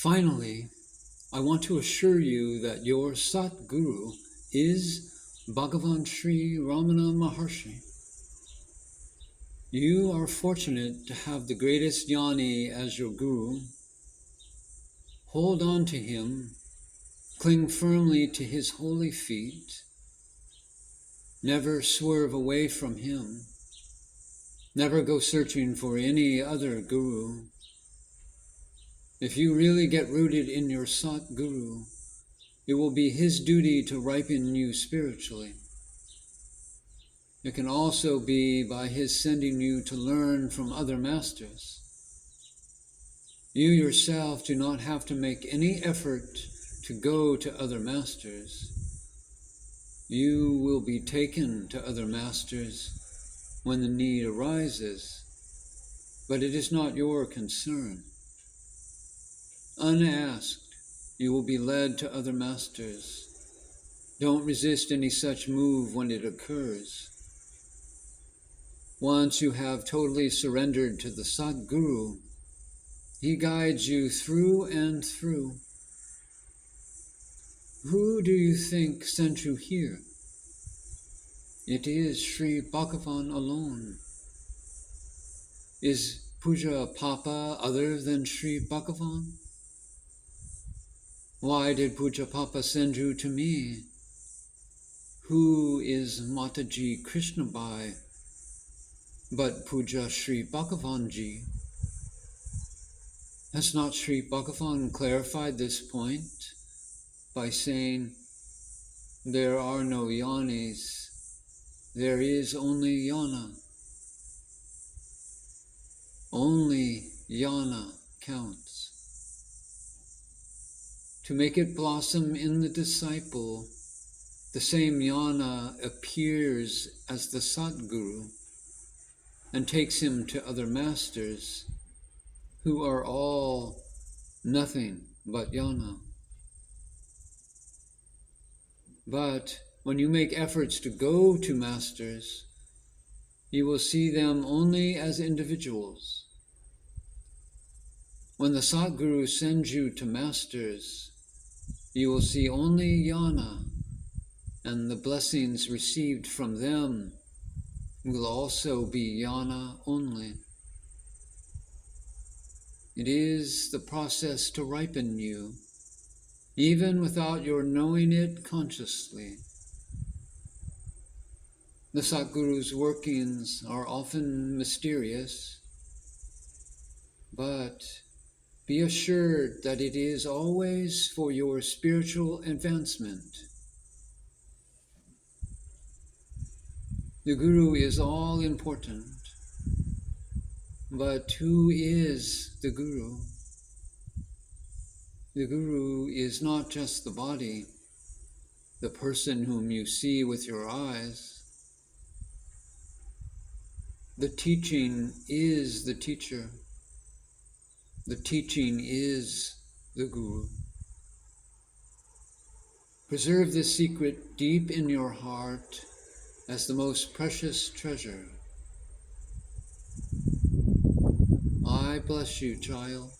Finally, I want to assure you that your Satguru is Bhagavan Sri Ramana Maharshi. You are fortunate to have the greatest jnani as your guru. Hold on to him, cling firmly to his holy feet, never swerve away from him, never go searching for any other guru. If you really get rooted in your Satguru, it will be his duty to ripen you spiritually. It can also be by his sending you to learn from other masters. You yourself do not have to make any effort to go to other masters. You will be taken to other masters when the need arises, but it is not your concern. Unasked, you will be led to other masters. Don't resist any such move when it occurs. Once you have totally surrendered to the Sadguru, he guides you through and through. Who do you think sent you here? It is Sri Bhagavan alone. Is Puja Papa other than Sri Bhagavan? Why did Puja Papa send you to me? Who is Mataji Krishnabai but Puja Sri Bhagavanji? Has not Sri Bhagavan clarified this point by saying, there are no yanis, there is only yana. Only yana counts. To make it blossom in the disciple, the same yana appears as the Sadguru and takes him to other masters who are all nothing but yana. But when you make efforts to go to masters, you will see them only as individuals. When the Sadguru sends you to masters, you will see only yana, and the blessings received from them will also be yana only. It is the process to ripen you, even without your knowing it consciously. The Sadguru's workings are often mysterious, but be assured that it is always for your spiritual advancement. The Guru is all important, but who is the Guru? The Guru is not just the body, the person whom you see with your eyes. The teaching is the teacher. The teaching is the Guru. Preserve this secret deep in your heart as the most precious treasure. I bless you, child.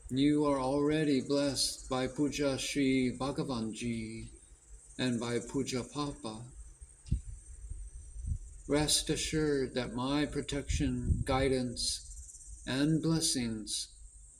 You are already blessed by Puja Sri Bhagavanji and by Puja Papa. Rest assured that my protection, guidance, and blessings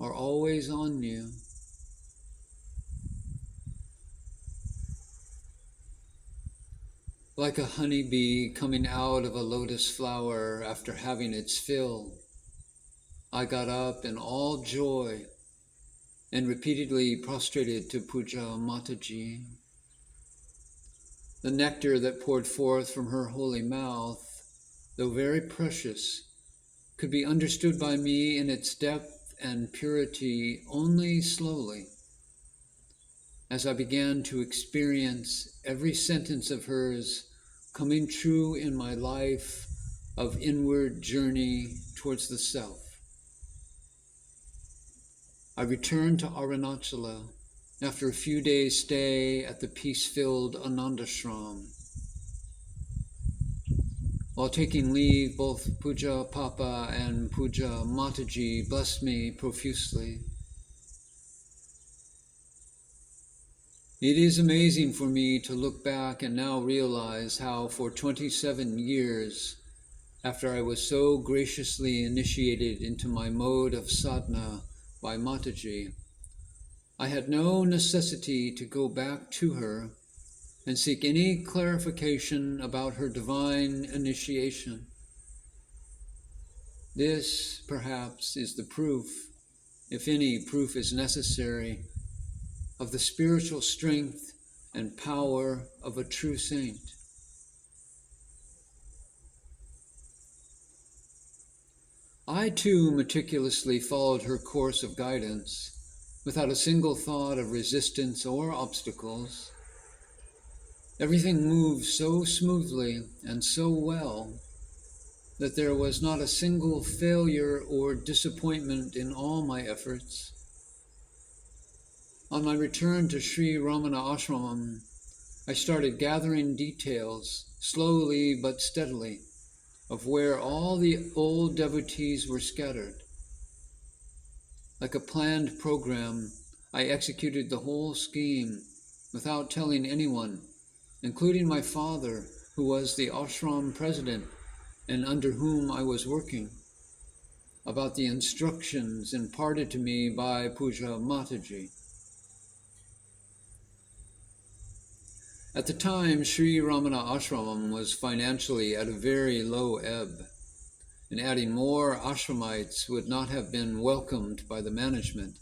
are always on you. Like a honeybee coming out of a lotus flower after having its fill, I got up in all joy and repeatedly prostrated to Puja Mataji. The nectar that poured forth from her holy mouth, though very precious, could be understood by me in its depth and purity only slowly, as I began to experience every sentence of hers coming true in my life of inward journey towards the self. I returned to Arunachala after a few days' stay at the peace-filled Anandashram. While taking leave, both Puja Papa and Puja Mataji blessed me profusely. It is amazing for me to look back and now realize how for 27 years, after I was so graciously initiated into my mode of sadhana by Mataji, I had no necessity to go back to her and seek any clarification about her divine initiation. This, perhaps, is the proof, if any proof is necessary, of the spiritual strength and power of a true saint. I too meticulously followed her course of guidance, without a single thought of resistance or obstacles. Everything moved so smoothly and so well that there was not a single failure or disappointment in all my efforts. On my return to Sri Ramanasramam, I started gathering details, slowly but steadily, of where all the old devotees were scattered. Like a planned program, I executed the whole scheme without telling anyone, including my father, who was the ashram president and under whom I was working, about the instructions imparted to me by Puja Mataji. At the time, Sri Ramanasramam was financially at a very low ebb, and adding more ashramites would not have been welcomed by the management,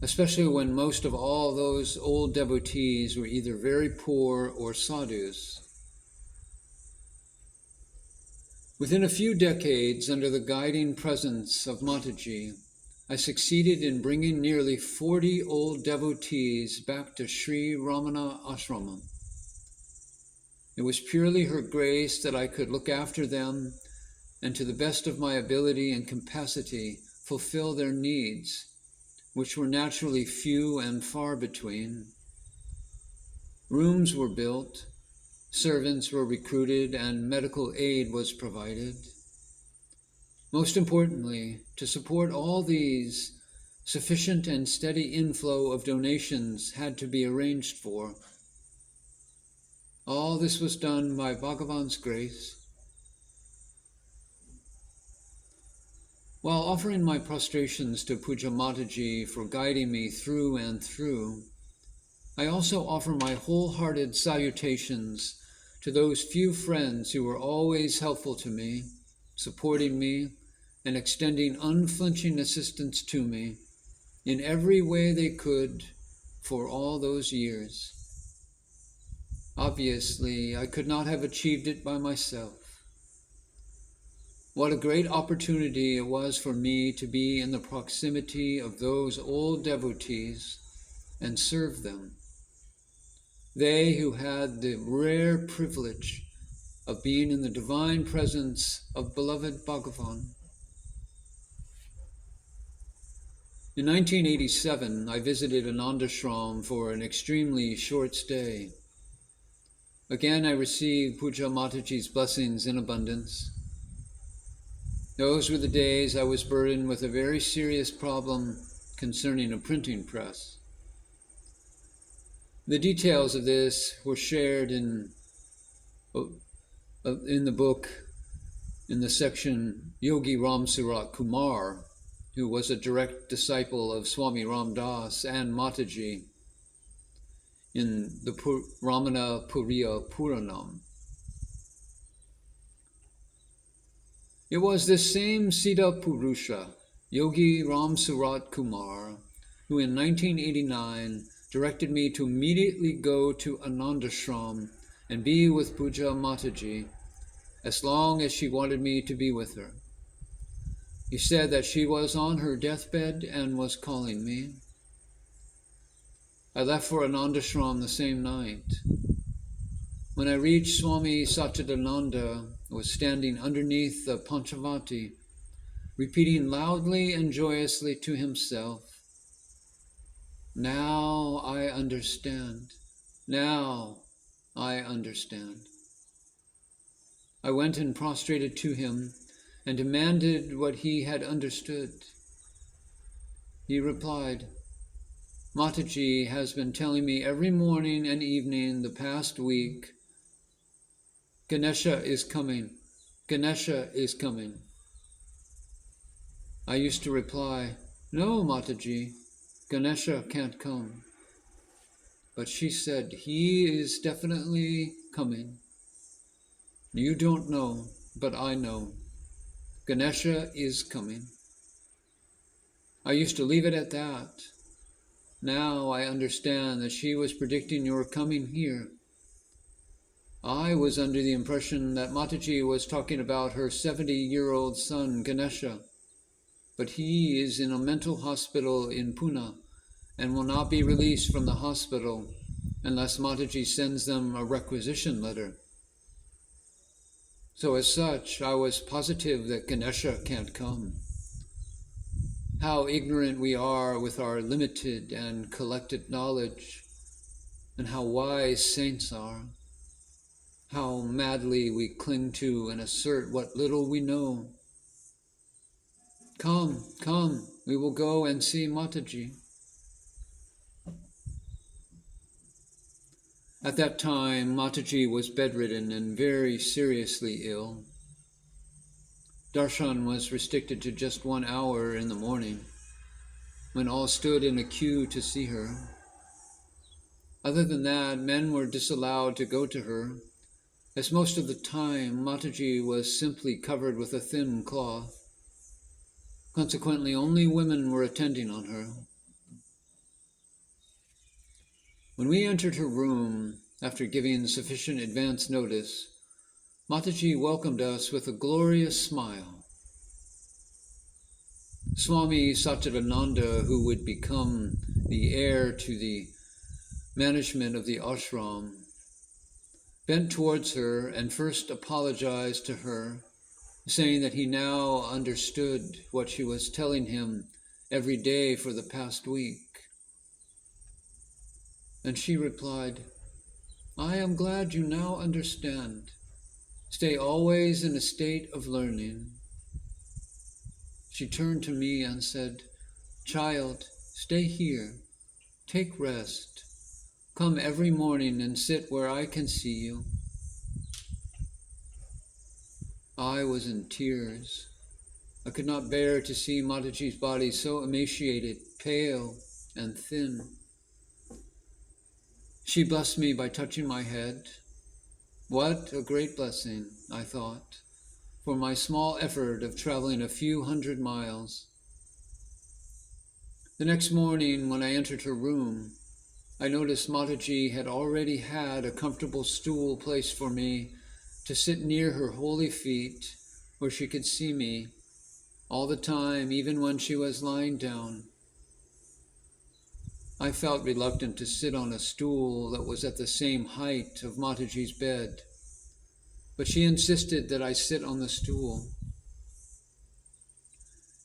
especially when most of all those old devotees were either very poor or sadhus. Within a few decades, under the guiding presence of Mataji, I succeeded in bringing nearly 40 old devotees back to Sri Ramanasramam. It was purely her grace that I could look after them and, to the best of my ability and capacity, fulfill their needs, which were naturally few and far between. Rooms were built, servants were recruited, and medical aid was provided. Most importantly, to support all these, sufficient and steady inflow of donations had to be arranged for. All this was done by Bhagavan's grace. While offering my prostrations to Puja Mataji for guiding me through and through, I also offer my wholehearted salutations to those few friends who were always helpful to me, supporting me, and extending unflinching assistance to me in every way they could for all those years. Obviously, I could not have achieved it by myself. What a great opportunity it was for me to be in the proximity of those old devotees and serve them. They who had the rare privilege of being in the divine presence of beloved Bhagavan. In 1987, I visited Anandashram for an extremely short stay. Again, I received Puja Mataji's blessings in abundance. Those were the days I was burdened with a very serious problem concerning a printing press. The details of this were shared in the book, in the section Yogi Ram Surat Kumar, who was a direct disciple of Swami Ram Das and Mataji, in the Ramana Periya Puranam. It was this same Siddha Purusha, Yogi Ram Surat Kumar, who in 1989 directed me to immediately go to Anandashram and be with Puja Mataji as long as she wanted me to be with her. He said that she was on her deathbed and was calling me. I left for Anandashram the same night. When I reached, Swami Satchidananda was standing underneath the Panchavati, repeating loudly and joyously to himself, "Now I understand. Now I understand." I went and prostrated to him and demanded what he had understood. He replied, Mataji has been telling me every morning and evening the past week, Ganesha is coming, Ganesha is coming. I used to reply, no, Mataji, Ganesha can't come. But she said, he is definitely coming. You don't know, but I know. Ganesha is coming. I used to leave it at that. Now I understand that she was predicting your coming here. I was under the impression that Mataji was talking about her 70-year-old son, Ganesha, but he is in a mental hospital in Pune and will not be released from the hospital unless Mataji sends them a requisition letter. So as such, I was positive that Ganesha can't come. How ignorant we are with our limited and collected knowledge, and how wise saints are. How madly we cling to and assert what little we know. Come, come, we will go and see Mataji. At that time, Mataji was bedridden and very seriously ill. Darshan was restricted to just 1 hour in the morning, when all stood in a queue to see her. Other than that, men were disallowed to go to her, as most of the time Mataji was simply covered with a thin cloth. Consequently, only women were attending on her. When we entered her room, after giving sufficient advance notice, Mataji welcomed us with a glorious smile. Swami Satchidananda, who would become the heir to the management of the ashram, bent towards her and first apologized to her, saying that he now understood what she was telling him every day for the past week. And she replied, I am glad you now understand. Stay always in a state of learning. She turned to me and said, Child, stay here. Take rest. Come every morning and sit where I can see you. I was in tears. I could not bear to see Mataji's body so emaciated, pale, and thin. She blessed me by touching my head. What a great blessing, I thought, for my small effort of traveling a few 100 miles. The next morning, when I entered her room, I noticed Mataji had already had a comfortable stool placed for me to sit near her holy feet, where she could see me all the time, even when she was lying down. I felt reluctant to sit on a stool that was at the same height of Mataji's bed, but she insisted that I sit on the stool.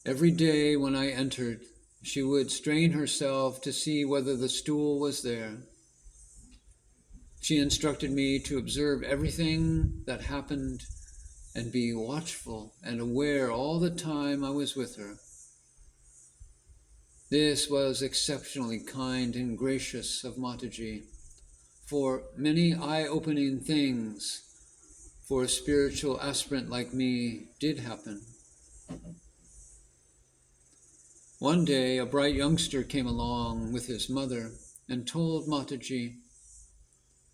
Every day when I entered, she would strain herself to see whether the stool was there. She instructed me to observe everything that happened and be watchful and aware all the time I was with her. This was exceptionally kind and gracious of Mataji, for many eye-opening things for a spiritual aspirant like me did happen. One day, a bright youngster came along with his mother and told Mataji,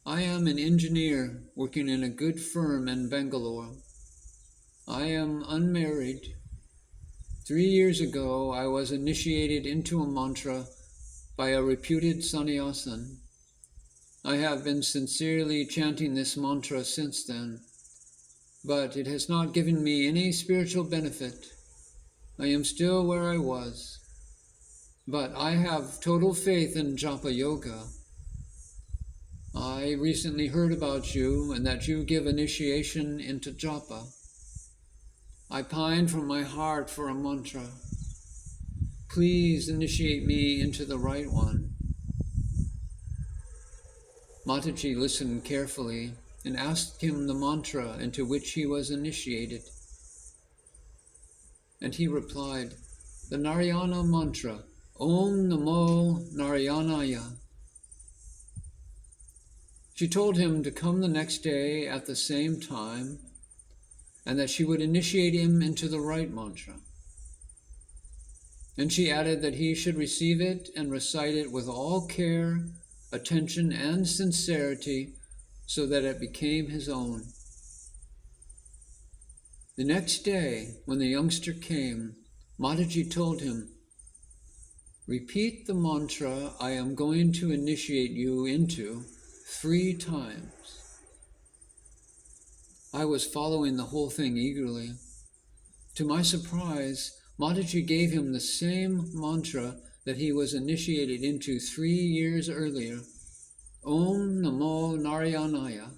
I am an engineer working in a good firm in Bangalore. I am unmarried. 3 years ago, I was initiated into a mantra by a reputed sannyasin. I have been sincerely chanting this mantra since then, but it has not given me any spiritual benefit. I am still where I was, but I have total faith in japa yoga. I recently heard about you and that you give initiation into japa. I pine from my heart for a mantra. Please initiate me into the right one. Mataji listened carefully and asked him the mantra into which he was initiated. And he replied, the Narayana mantra, Om Namo Narayanaya. She told him to come the next day at the same time and that she would initiate him into the right mantra. And she added that he should receive it and recite it with all care, attention, and sincerity so that it became his own. The next day, when the youngster came, Mataji told him, "Repeat the mantra I am going to initiate you into 3 times. I was following the whole thing eagerly. To my surprise, Mataji gave him the same mantra that he was initiated into 3 years earlier, Om Namo Narayanaya.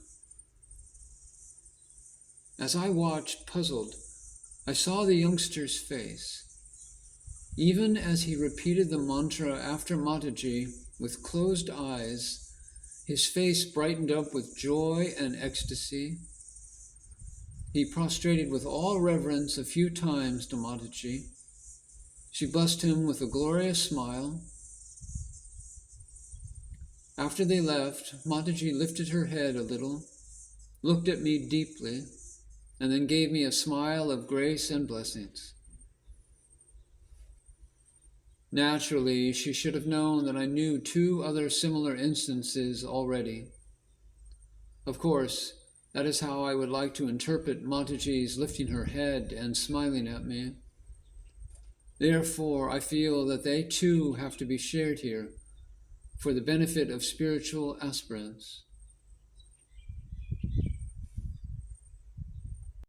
As I watched, puzzled, I saw the youngster's face. Even as he repeated the mantra after Mataji with closed eyes, his face brightened up with joy and ecstasy. He prostrated with all reverence a few times to Mataji. She blessed him with a glorious smile. After they left, Mataji lifted her head a little, looked at me deeply, and then gave me a smile of grace and blessings. Naturally, she should have known that I knew 2 other similar instances already. Of course, that is how I would like to interpret Mataji's lifting her head and smiling at me. Therefore, I feel that they too have to be shared here for the benefit of spiritual aspirants.